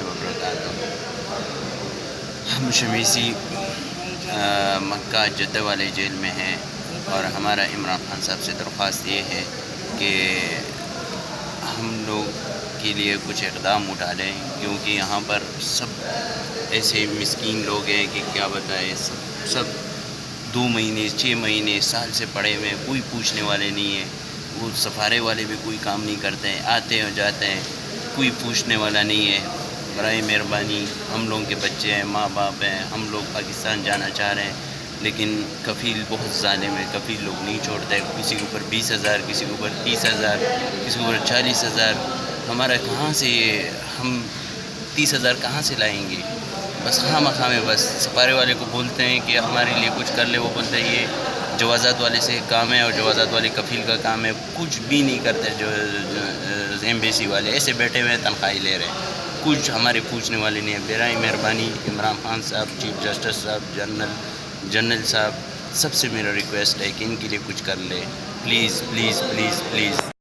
اللہ وبرکاتہ۔ ہم شمیسی مکہ جدہ والے جیل میں ہیں، اور ہمارا عمران خان صاحب سے درخواست یہ ہے کہ ہم لوگ کے لیے کچھ اقدام اٹھا لیں، کیونکہ یہاں پر سب ایسے مسکین لوگ ہیں کہ کیا بتائیں، سب 2 مہینے 6 مہینے سال سے پڑے ہوئے ہیں، کوئی پوچھنے والے نہیں ہے۔ وہ سفارے والے بھی کوئی کام نہیں کرتے ہیں، آتے ہیں جاتے ہیں، کوئی پوچھنے والا نہیں ہے۔ برائے مہربانی، ہم لوگوں کے بچے ہیں، ماں باپ ہیں، ہم لوگ پاکستان جانا چاہ رہے ہیں، لیکن کفیل بہت ظالم ہے، کفیل لوگ نہیں چھوڑتے، کسی کے اوپر 20,000، کسی کے اوپر 30,000، کسی کے اوپر 40,000۔ ہمارا کہاں سے ہم 30,000 کہاں سے لائیں گے؟ بس خواہ مخواہ میں بس سفارے والے کو بولتے ہیں کہ ہمارے لیے کچھ کر لے، وہ بولتے ہیں یہ جوازات والے سے کام ہے، اور جوازات والے کفیل کا کام ہے، کچھ بھی نہیں کرتے۔ جو ایمبیسی والے ایسے بیٹھے ہوئے ہیں، تنخواہی لے رہے ہیں، کچھ ہمارے پوچھنے والے نہیں ہیں۔ برائے مہربانی عمران خان صاحب، چیف جسٹس صاحب، جنرل صاحب، سب سے میرا ریکویسٹ ہے کہ ان کے لیے کچھ کر لے، پلیز پلیز پلیز پلیز۔